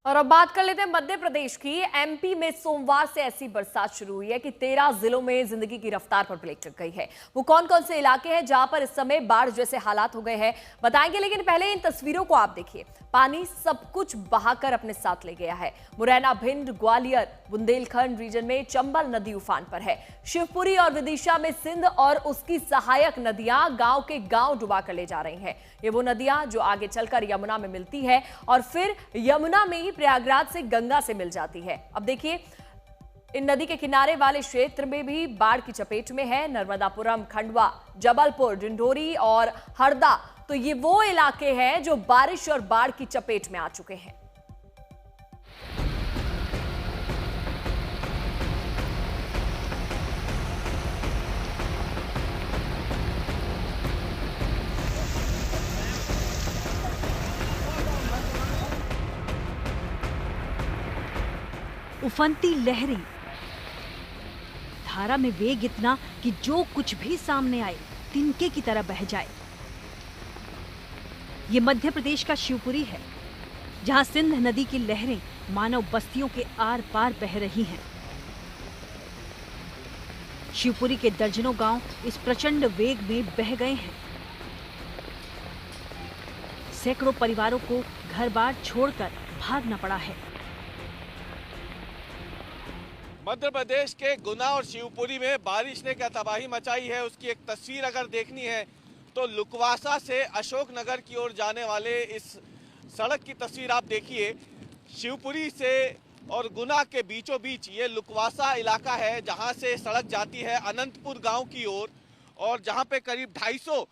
और अब बात कर लेते हैं मध्य प्रदेश की। एमपी में सोमवार से ऐसी बरसात शुरू हुई है कि 13 जिलों में जिंदगी की रफ्तार पर ब्रेक लग गई है। वो कौन कौन से इलाके हैं जहां पर इस समय बाढ़ जैसे हालात हो गए हैं बताएंगे, लेकिन पहले इन तस्वीरों को आप देखिए। पानी सब कुछ बहाकर अपने साथ ले गया है। मुरैना, भिंड, ग्वालियर, बुंदेलखंड रीजन में चंबल नदी उफान पर है। शिवपुरी और विदिशा में सिंध और उसकी सहायक नदियां गांव के गांव डुबा कर ले जा रही हैं। ये वो नदियां जो आगे चलकर यमुना में मिलती है और फिर यमुना में ही प्रयागराज से गंगा से मिल जाती है। अब देखिए, इन नदी के किनारे वाले क्षेत्र में भी बाढ़ की चपेट में है। नर्मदापुरम, खंडवा, जबलपुर, डिंडोरी और हरदा, तो ये वो इलाके हैं जो बारिश और बाढ़ की चपेट में आ चुके हैं। उफनती लहरें, धारा में वेग इतना कि जो कुछ भी सामने आए तिनके की तरह बह जाए। ये मध्य प्रदेश का शिवपुरी है, जहां सिंध नदी की लहरें मानव बस्तियों के आर पार बह रही हैं। शिवपुरी के दर्जनों गांव इस प्रचंड वेग में बह गए हैं। सैकड़ों परिवारों को घर-बार छोड़कर भागना पड़ा है। मध्य प्रदेश के गुना और शिवपुरी में बारिश ने क्या तबाही मचाई है, उसकी एक तस्वीर अगर देखनी है तो लुकवासा से अशोकनगर की ओर जाने वाले इस सड़क की तस्वीर आप देखिए। शिवपुरी से और गुना के बीचों बीच ये लुकवासा इलाका है, जहां से सड़क जाती है अनंतपुर गांव की ओर, और जहां पे करीब 250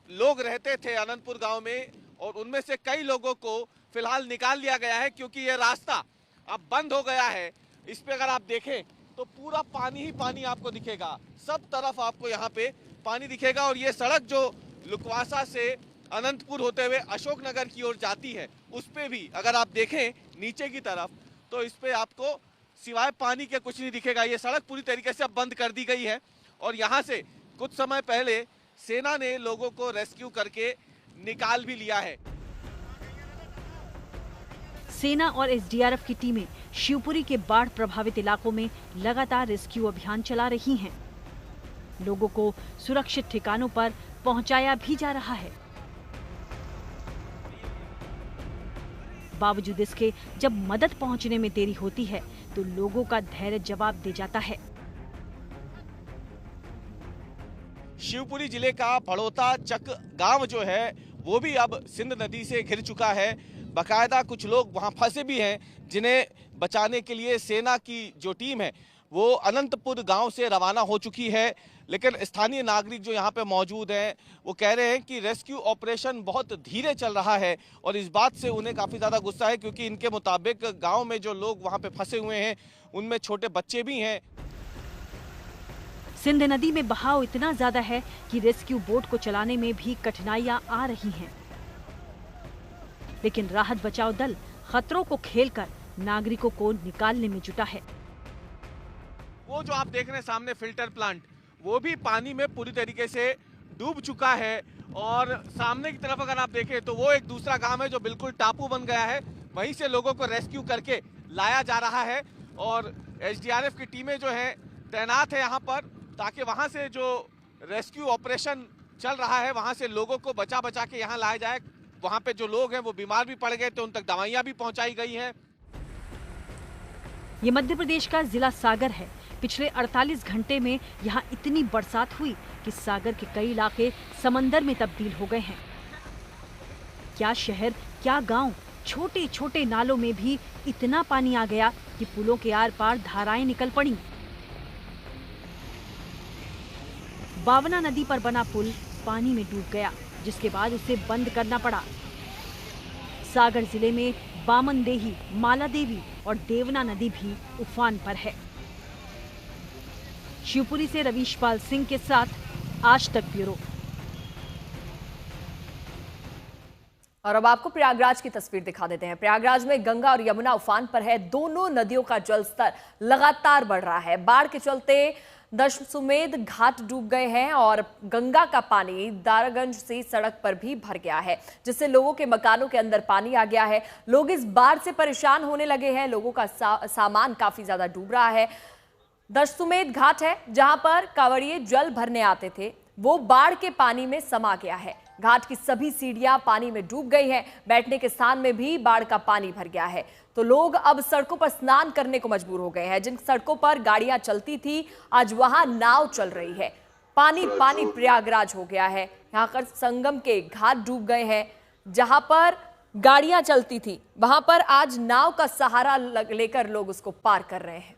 लोग रहते थे अनंतपुर गांव में, और उनमें से कई लोगों को फिलहाल निकाल लिया गया है क्योंकि ये रास्ता अब बंद हो गया है। इस पे अगर आप देखें तो पूरा पानी ही पानी आपको दिखेगा, सब तरफ आपको यहाँ पे पानी दिखेगा। और ये सड़क जो लुकवासा से अनंतपुर होते हुए अशोकनगर की ओर जाती है, उस पे भी अगर आप देखें नीचे की तरफ तो इस पे आपको सिवाय पानी के कुछ नहीं दिखेगा। ये सड़क पूरी तरीके से अब बंद कर दी गई है और यहाँ से कुछ समय पहले सेना ने लोगों को रेस्क्यू करके निकाल भी लिया है। सेना और एसडीआरएफ की टीमें शिवपुरी के बाढ़ प्रभावित इलाकों में लगातार रेस्क्यू अभियान चला रही हैं। लोगों को सुरक्षित ठिकानों पर पहुंचाया भी जा रहा है। बावजूद इसके जब मदद पहुंचने में देरी होती है तो लोगों का धैर्य जवाब दे जाता है। शिवपुरी जिले का भड़ोता चक गांव जो है वो भी अब सिंध नदी से घिर चुका है। बाकायदा कुछ लोग वहां फंसे भी हैं, जिन्हें बचाने के लिए सेना की जो टीम है वो अनंतपुर गांव से रवाना हो चुकी है। लेकिन स्थानीय नागरिक जो यहाँ पे मौजूद हैं वो कह रहे हैं कि रेस्क्यू ऑपरेशन बहुत धीरे चल रहा है, और इस बात से उन्हें काफ़ी ज़्यादा गुस्सा है क्योंकि इनके मुताबिक गांव में जो लोग वहाँ पे फंसे हुए हैं उनमें छोटे बच्चे भी हैं। सिंध नदी में बहाव इतना ज्यादा है कि रेस्क्यू बोट को चलाने में भी कठिनाइयां आ रही हैं। लेकिन राहत बचाव दल खतरों को खेलकर नागरिकों को निकालने में जुटा है। वो जो आप देख रहे हैं सामने फिल्टर प्लांट, वो भी पानी में पूरी तरीके से डूब चुका है। और सामने की तरफ अगर आप देखें तो वो एक दूसरा गांव है जो बिल्कुल टापू बन गया है, वहीं से लोगों को रेस्क्यू करके लाया जा रहा है। और एसडीआरएफ की टीमें जो हैं तैनात है यहाँ पर, ताकि वहाँ से जो रेस्क्यू ऑपरेशन चल रहा है वहाँ से लोगों को बचा बचा के यहाँ लाया जाए। वहाँ पे जो लोग हैं वो बीमार भी पड़ गए तो उन तक दवाइयाँ भी पहुँचाई गई हैं। ये मध्य प्रदेश का जिला सागर है। पिछले 48 घंटे में यहाँ इतनी बरसात हुई कि सागर के कई इलाके समंदर में तब्दील हो गए हैं। क्या शहर, क्या गांव, छोटे छोटे नालों में भी इतना पानी आ गया कि पुलों के आर पार धाराएं निकल पड़ी। बावना नदी पर बना पुल पानी में डूब गया, जिसके बाद उसे बंद करना पड़ा। सागर जिले में बामनदेही, मालादेवी और देवना नदी भी उफान पर है। शिवपुरी से रवीशपाल सिंह के साथ आज तक ब्यूरो। और अब आपको प्रयागराज की तस्वीर दिखा देते हैं। प्रयागराज में गंगा और यमुना उफान पर है। दोनों नदियों का जलस्तर लगातार बढ़ रहा है। बाढ़ के चलते दशमेध घाट डूब गए हैं और गंगा का पानी दारागंज से सड़क पर भी भर गया है, जिससे लोगों के मकानों के अंदर पानी आ गया है। लोग इस बाढ़ से परेशान होने लगे हैं। लोगों का सामान काफी ज्यादा डूब रहा है। दशमेध घाट है जहां पर कांवड़िए जल भरने आते थे, वो बाढ़ के पानी में समा गया है। घाट की सभी सीढ़ियां पानी में डूब गई हैं। बैठने के स्थान में भी बाढ़ का पानी भर गया है। तो लोग अब सड़कों पर स्नान करने को मजबूर हो गए हैं। जिन सड़कों पर गाड़ियां चलती थी, आज वहां नाव चल रही है। पानी पानी प्रयागराज हो गया है। यहां पर संगम के घाट डूब गए हैं। जहां पर गाड़ियां चलती थी, वहां पर आज नाव का सहारा लेकर लोग उसको पार कर रहे हैं।